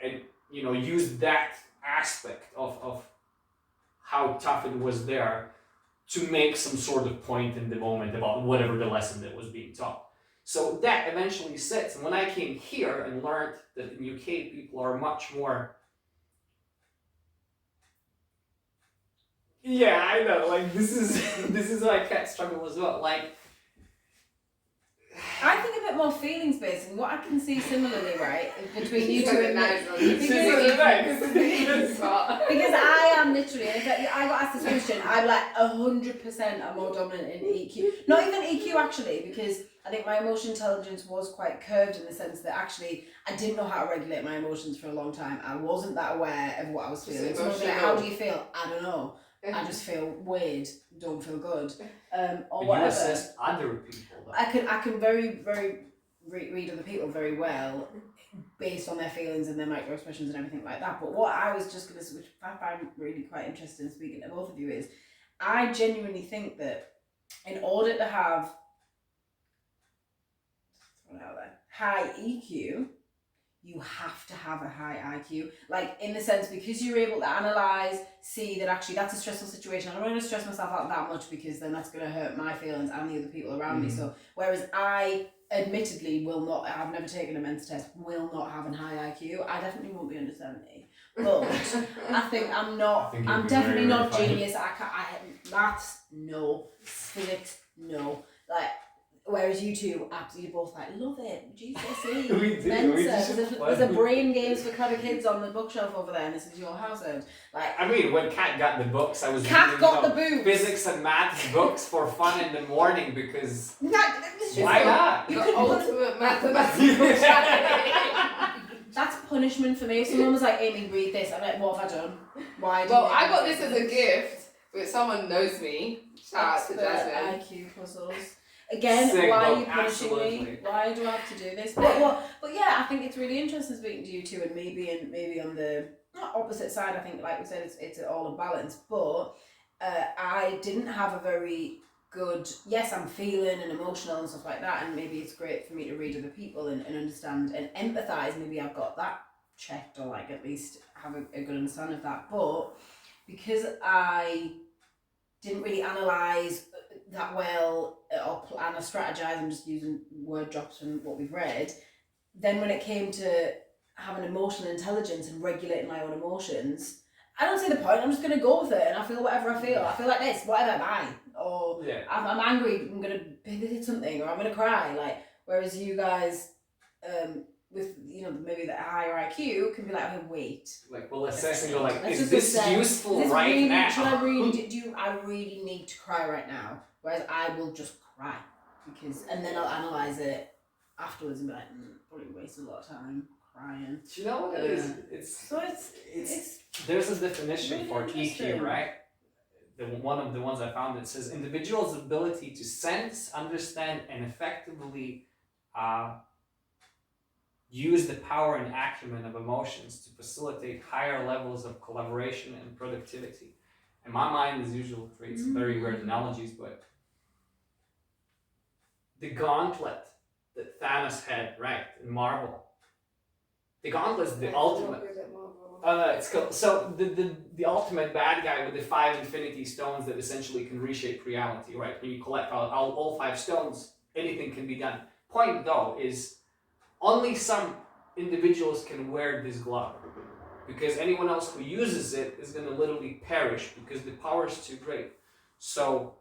and, you know, used that aspect of how tough it was there to make some sort of point in the moment about whatever the lesson that was being taught. So that eventually sits. And when I came here and learned that in UK people are much more, yeah, I know, like this is why cat struggle as well. Like I think a bit more feelings based, and what I can see similarly, right, between you two and me. Because I am literally, in fact, I got asked this question, I'm like 100% I'm more dominant in EQ. Not even EQ actually, because I think my emotion intelligence was quite curved in the sense that actually I didn't know how to regulate my emotions for a long time. I wasn't that aware of what I was feeling. So like, how do you feel? I don't know. I just feel weird, don't feel good, or whatever. You assess other people though. I can very read other people very well based on their feelings and their micro expressions and everything like that. But what I was just going to, which I find really quite interesting speaking to both of you, is I genuinely think that in order to have high EQ, you have to have a high IQ. Like, in the sense, because you're able to analyse, see that actually that's a stressful situation. I don't want to stress myself out that much because then that's going to hurt my feelings and the other people around me. So, whereas I admittedly will not, I've never taken a men's test, will not have a high IQ. I definitely won't be under 70. But I think I'm not, I'm definitely not genius. Maths, no. Physics, no. Like, whereas you two absolutely both like, love it, GCSE, We do. Mensa. There's a brain games for clever kids on the bookshelf over there, and this is your household. Like, I mean, when Kat got the books, I was Kat got the boobs. Physics and maths books for fun in the morning because Why not? The ultimate mathematical challenge. That's punishment for me. If someone was like, Amy, read this, I'm like, what have I done? Why? Well, I got this as a gift, but someone knows me. Shout out to Jasmine. IQ puzzles. Again, Sick why book, are you punishing absolutely. me? Why do I have to do this? But yeah, I think it's really interesting speaking to you two, and maybe on the not opposite side. I think, like we said, it's all a balance. But I didn't have a very good. Yes, I'm feeling and emotional and stuff like that, and maybe it's great for me to read other people and understand and empathise. Maybe I've got that checked, or like at least have a good understanding of that. But because I didn't really analyse that well or plan or strategize, I'm just using word drops from what we've read. Then when it came to having emotional intelligence and regulating my own emotions, I don't see the point. I'm just going to go with it, and I feel whatever I feel. I feel like this, whatever am I? Or I'm angry, I'm going to hit something, or I'm going to cry. Like, whereas you guys, with, you know, maybe the higher IQ, can be like, okay, wait. Like, we'll assess and go like, Let's is just this useful this right really, now? Should I really need to cry right now? Whereas I will just cry because, and then I'll analyse it afterwards and be like, probably wasted a lot of time crying. Do you know what it is? It's there's a definition really for EQ, right? One of the ones I found that says individual's ability to sense, understand, and effectively use the power and acumen of emotions to facilitate higher levels of collaboration and productivity. And my mind, as usual, creates very weird analogies, but the gauntlet that Thanos had, right, in Marvel. The gauntlet's the ultimate. It's cool. So the ultimate bad guy with the 5 Infinity Stones that essentially can reshape reality, right? When you collect all 5 stones, anything can be done. Point though is only some individuals can wear this glove, because anyone else who uses it is going to literally perish because the power is too great. So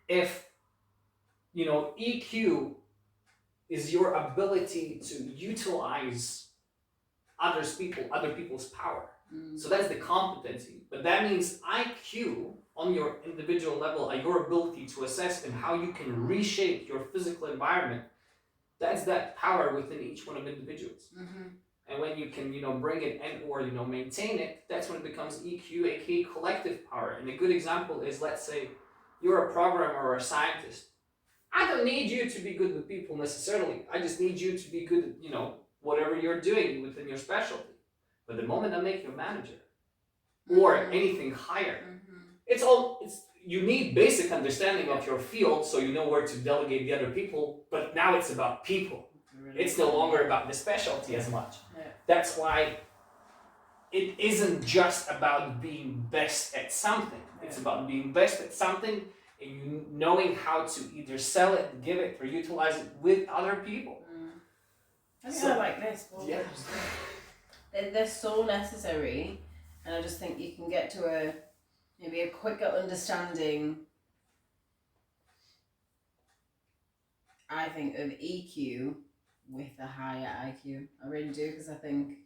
if, you know, EQ is your ability to utilize other people's power. So that's the competency. But that means IQ on your individual level, your ability to assess and how you can reshape your physical environment, that's that power within each one of individuals. And when you can, you know, bring it and or, you know, maintain it, that's when it becomes EQ, aka collective power. And a good example is, let's say, you're a programmer or a scientist. I don't need you to be good with people necessarily. I just need you to be good at, you know, whatever you're doing within your specialty. But the moment I make you a manager or anything higher, you need basic understanding of your field so you know where to delegate the other people, but now it's about people. It's no longer about the specialty as much. Yeah. That's why it isn't just about being best at something. It's about being best at something and you knowing how to either sell it, give it, or utilize it with other people. I think I like this. Yeah. They're so necessary, and I just think you can get to maybe a quicker understanding, I think, of EQ with a higher IQ. I really do, because I think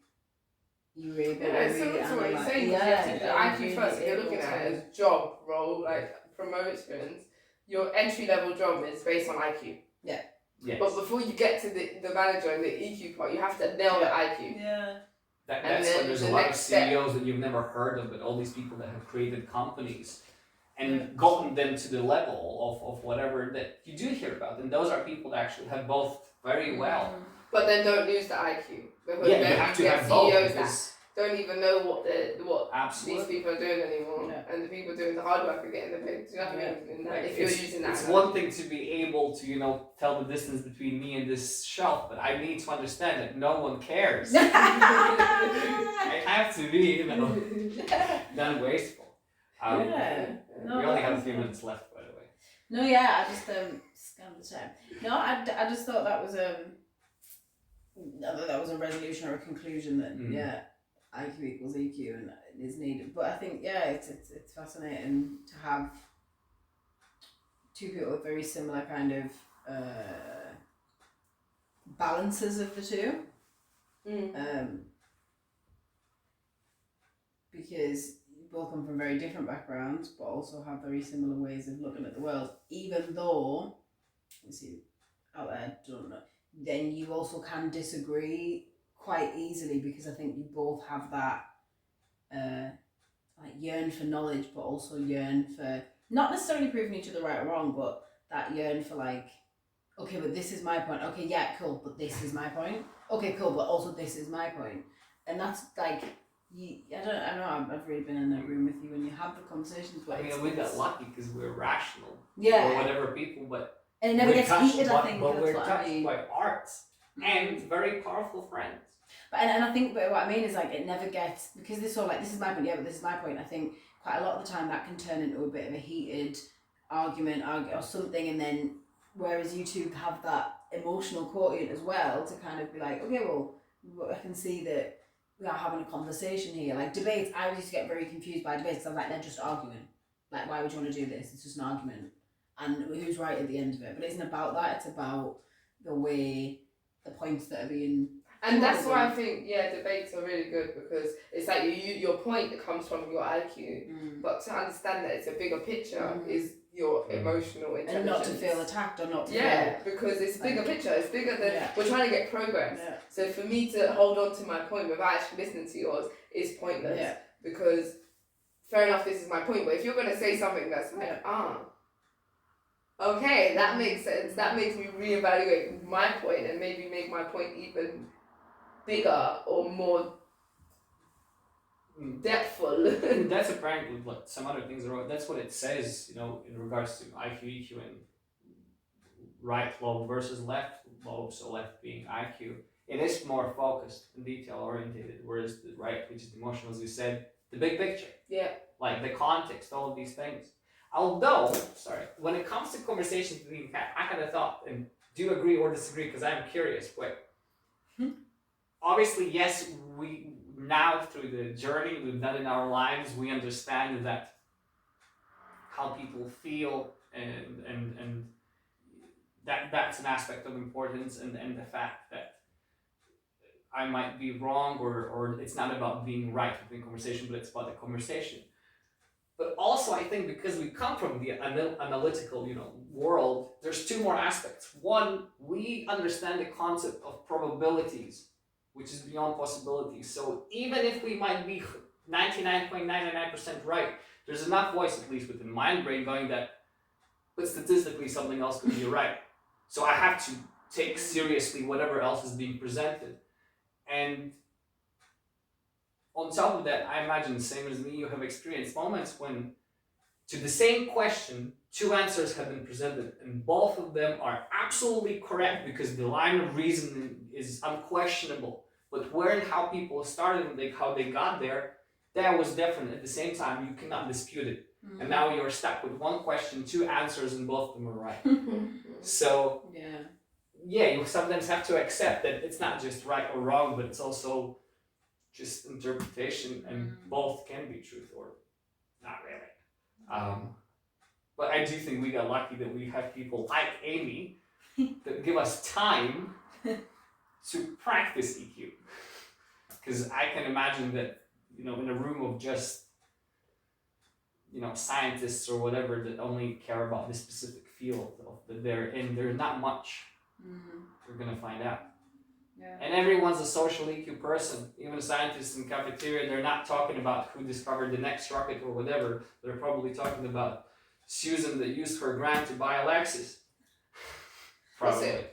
you really so what you're saying, you have to do the IQ first. If you're looking at it as job role, like promotions, your entry level job is based on IQ. Yeah. Yes. But before you get to the manager and the EQ part, you have to nail the IQ. Yeah. That's why there's a lot of CEOs that you've never heard of, but all these people that have created companies and gotten them to the level of whatever that you do hear about. And those are people that actually have both very well. But then don't lose the IQ. Because Yeah, you have to have both. CEOs Because that don't even know what absolutely. these people are doing anymore. Yeah. And the people doing the hard work are getting the pay. Do you know what I mean? Like, if you're using that. It's one thing to be able to, you know, tell the distance between me and this shelf, but I need to understand that no one cares. I have to be, you know, non-wasteful. No, we only have a few minutes left, by the way. No, yeah, I just scanned the time. No, I just thought that was a resolution or a conclusion that IQ equals EQ and it is needed. But I think it's fascinating to have two people with very similar kind of balances of the two. Because you both come from very different backgrounds, but also have very similar ways of looking at the world. Even though, you see, out there, don't know, then you also can disagree quite easily, because I think you both have that like yearn for knowledge, but also yearn for not necessarily proving each other right or wrong, but that yearn for like, okay, but this is my point. Okay, yeah, cool, but this is my point. Okay, cool, but also this is my point. And that's like, I know I've really been in a room with you and you have the conversations, but we got lucky because we're rational. Yeah. Or whatever people, but and it never gets heated, I think. But that's we're what touched I mean. by arts and very powerful friends. But and I think, but what I mean is like it never gets, because this all like this is my point, yeah, but this is my point. I think quite a lot of the time that can turn into a bit of a heated argument or something, and then whereas you two have that emotional quotient as well to kind of be like, okay, well, I can see that we are having a conversation here. Like debates, I used to get very confused by debates because I'm like, they're just arguing. Like, why would you want to do this? It's just an argument. And who's right at the end of it? But it isn't about that, it's about the way, the points that are being... And that's why I think, debates are really good, because it's like your point that comes from your IQ, but to understand that it's a bigger picture is your emotional intelligence. And not to feel attacked or not to feel... because it's a bigger picture, it's bigger than... We're trying to get progress. Yeah. So for me to hold on to my point without actually listening to yours is pointless, because fair enough, this is my point, but if you're going to say something that's like, okay, that makes sense, that makes me reevaluate my point and maybe make my point even bigger or more depthful. That's apparently what some other things are. That's what it says, you know, in regards to IQ, EQ, and right lobe versus left lobe. So left being IQ, it is more focused and detail oriented, whereas the right, which is emotional, as you said, the big picture. Yeah. Like the context, all of these things. Although, when it comes to conversations between, I kind of thought, and do you agree or disagree? Because I'm curious. But obviously, yes, we now through the journey we've done in our lives, we understand that how people feel and that's an aspect of importance, and the fact that I might be wrong or it's not about being right within conversation, but it's about the conversation. But also, I think because we come from the analytical, world, there's two more aspects. One, we understand the concept of probabilities, which is beyond possibilities. So even if we might be 99.99% right, there's enough voice, at least within my brain, going that but statistically something else could be right. So I have to take seriously whatever else is being presented. And on top of that, I imagine, same as me, you have experienced moments when to the same question, two answers have been presented and both of them are absolutely correct because the line of reasoning is unquestionable. But where and how people started and how they got there, that was different. At the same time, you cannot dispute it. And now you're stuck with one question, two answers, and both of them are right. So, you sometimes have to accept that it's not just right or wrong, but it's also just interpretation, and both can be truth or not really. But I do think we got lucky that we have people like Amiee that give us time to practice EQ. Because I can imagine that, in a room of just, scientists or whatever that only care about this specific field that they're in, there's not much we're gonna find out. Yeah. And everyone's a social EQ person. Even scientists in cafeteria, they're not talking about who discovered the next rocket or whatever. They're probably talking about Susan that used her grant to buy a Lexus. Probably.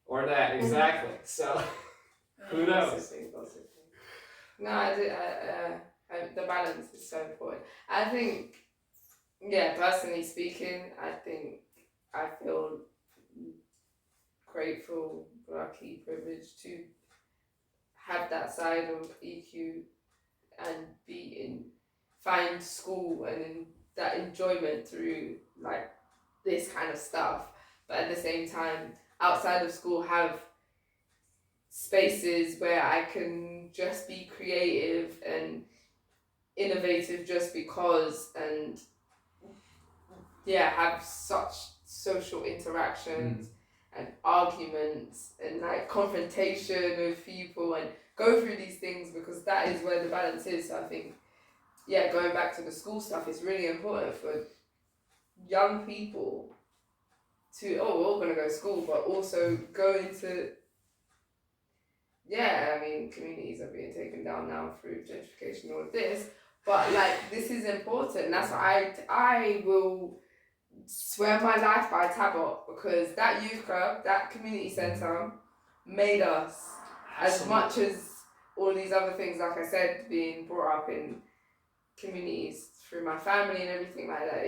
Or that, exactly. So, who knows? No, the balance is so important. I think, personally speaking, I feel grateful, lucky, privileged to have that side of EQ and find school and in that enjoyment through like this kind of stuff. But at the same time, outside of school, have spaces where I can just be creative and innovative just because, and have such social interactions and arguments and like confrontation with people and go through these things, because that is where the balance is. So I think, going back to the school stuff, it's really important for young people to, we're all going to go to school, but also go into, communities are being taken down now through gentrification and all of this, but like, this is important. And that's why I will swear my life by Tabot, because that youth club, that community centre made us, as much as all these other things, like I said, being brought up in communities through my family and everything like that.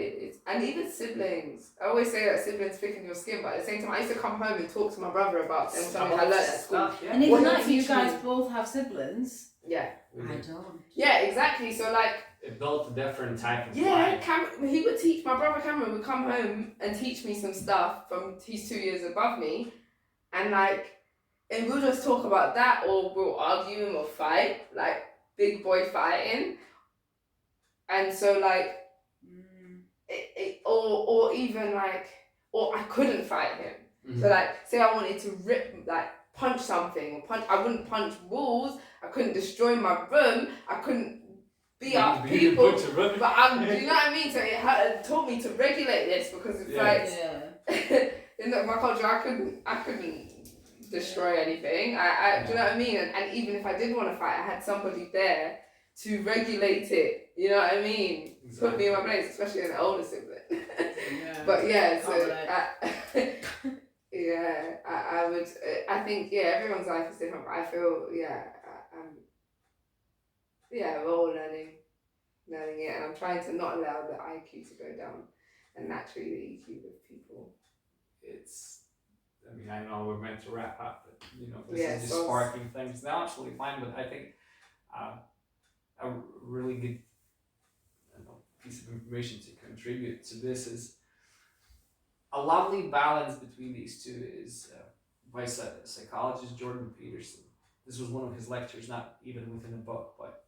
And even siblings. I always say that siblings thicken your skin, but at the same time, I used to come home and talk to my brother about something I learned at school. And even like, you guys both have siblings. Yeah. I don't. Yeah, exactly. So like, it built a different type of he would teach, my brother Cameron would come home and teach me some stuff he's 2 years above me, and we'll just talk about that, or we'll argue and we'll fight, like big boy fighting. And so like, or even like, or I couldn't fight him. So like, say I wanted to punch something, I wouldn't punch walls, I couldn't destroy my room, I couldn't beat up people, but do you know what I mean? So it taught me to regulate this, because it's in my culture, I couldn't destroy anything. Do you know what I mean? And even if I did want to fight, I had somebody there to regulate it. You know what I mean? Exactly. Put me in my place, especially an older sibling. But I would. I think everyone's life is different. But I feel we're all learning it, and I'm trying to not allow the IQ to go down, and naturally the EQ with people. I know we're meant to wrap up, but this is just sparking things. Now, absolutely fine, but I think a really good piece of information to contribute to this is a lovely balance between these two is by psychologist Jordan Peterson. This was one of his lectures, not even within a book, but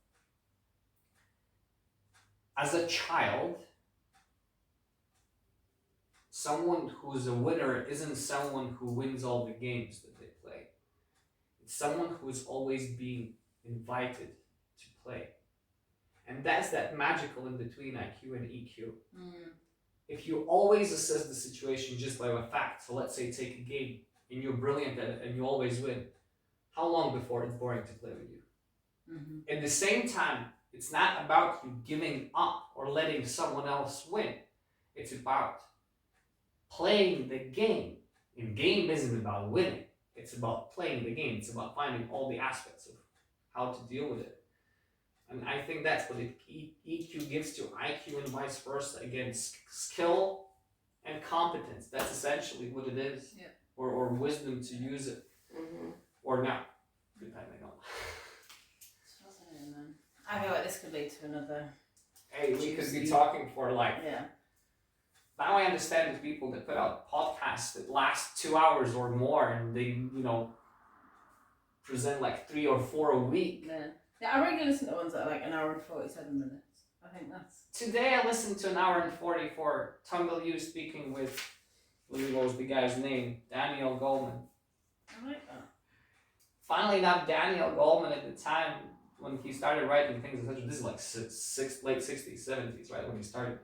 as a child, someone who's a winner isn't someone who wins all the games that they play. It's someone who is always being invited to play. And that's that magical in between IQ and EQ. If you always assess the situation just by a fact, so let's say take a game and you're brilliant at it and you always win, how long before it's boring to play with you? At the same time, it's not about you giving up or letting someone else win. It's about playing the game. And game isn't about winning. It's about playing the game. It's about finding all the aspects of how to deal with it. And I think that's what EQ gives to IQ and vice versa. Again, skill and competence. That's essentially what it is. Yeah. Or wisdom to use it. Mm-hmm. Or not, depending on. It's fascinating, man. I feel like this could lead to another. Hey, we could be talking for like. Yeah. Now I understand the people that put out podcasts that last 2 hours or more, and they, present like 3 or 4 a week. Yeah, I regularly listen to ones that are like an hour and 47 minutes. I think that's. Today I listened to an hour and 40 for Tungal Yu speaking with, what was the guy's name? Daniel Goleman. I like that. Funnily enough, Daniel Goleman at the time when he started writing things, this is like late 60s, 70s, right, when he started.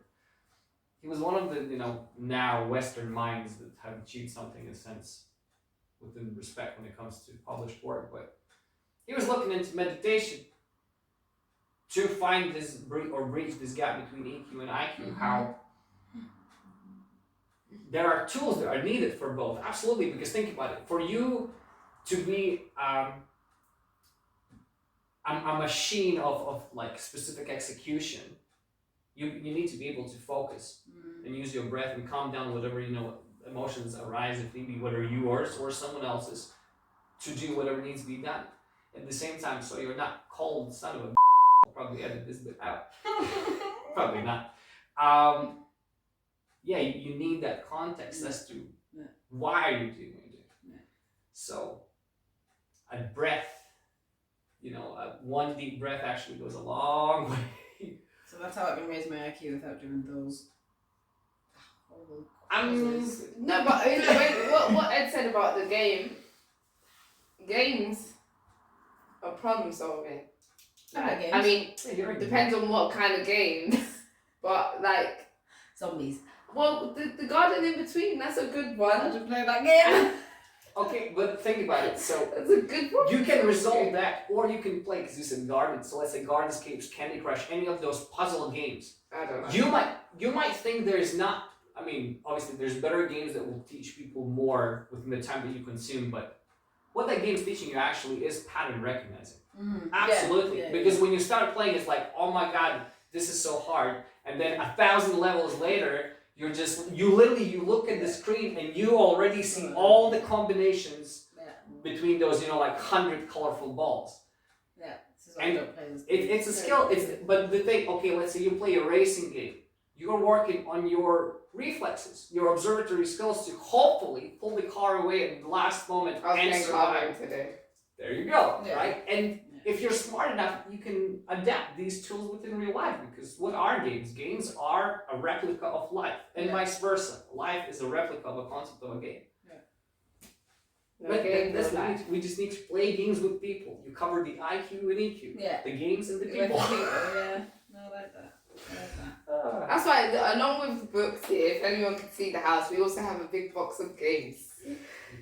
He was one of the, now Western minds that have achieved something in a sense, within respect when it comes to published work, but he was looking into meditation to find this, or bridge this gap between EQ and IQ, how there are tools that are needed for both, absolutely, because think about it, for you to be a machine of like specific execution, you need to be able to focus and use your breath and calm down whatever emotions arise, if need be, whether yours or someone else's, to do whatever needs to be done at the same time, so you're not cold son of a. I'll probably edit this bit out. Probably not. Yeah, you need that context as to why are you doing it. Yeah. So a breath, one deep breath actually goes a long way. So that's how I can raise my IQ without doing those. No, but what Ed said about the games are problem solving. Like, I mean, depends on what kind of games, but like zombies. Well, the garden in between, that's a good one. I'll just play that game. Okay, but think about it. So that's a good one. You can resolve that, or you can play, because you said garden. So let's say Gardenscapes, Candy Crush, any of those puzzle games. I don't know. You might think there's not. I mean, obviously, there's better games that will teach people more within the time that you consume. But what that game's teaching you actually is pattern recognizing. Mm-hmm. Absolutely, because when you start playing, it's like, oh my god, this is so hard. And then 1,000 levels later, you look at the screen and you already see all the combinations between those, like 100 colorful balls. Yeah. And it's a skill. But the thing, okay, let's say you play a racing game. You're working on your reflexes, your observatory skills to hopefully pull the car away at the last moment and survive. Today. There you go, right? And if you're smart enough, you can adapt these tools within real life, because what are games? Games are a replica of life, and vice versa. Life is a replica of a concept of a game. But we just need to play games with people. You cover the IQ and EQ. Yeah. The games and the people. Yeah. No, I like that. That's why, along with the books here, if anyone can see the house, we also have a big box of games.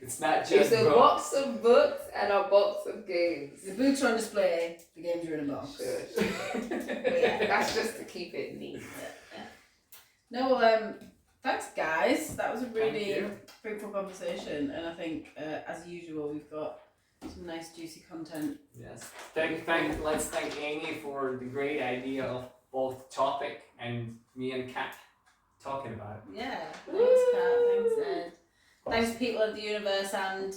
It's not just It's a box of books and a box of games. The books are on display, the games are in a box. That's just to keep it neat. No, thanks guys. That was a really fruitful conversation, and I think, as usual, we've got some nice juicy content. Yes. Let's thank Amiee for the great idea of both topic and me and Kat talking about it. Yeah. Thanks, Kat. Thanks, Ed. Thanks, people of the universe, and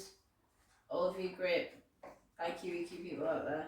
all of you great IQ, EQ people out there.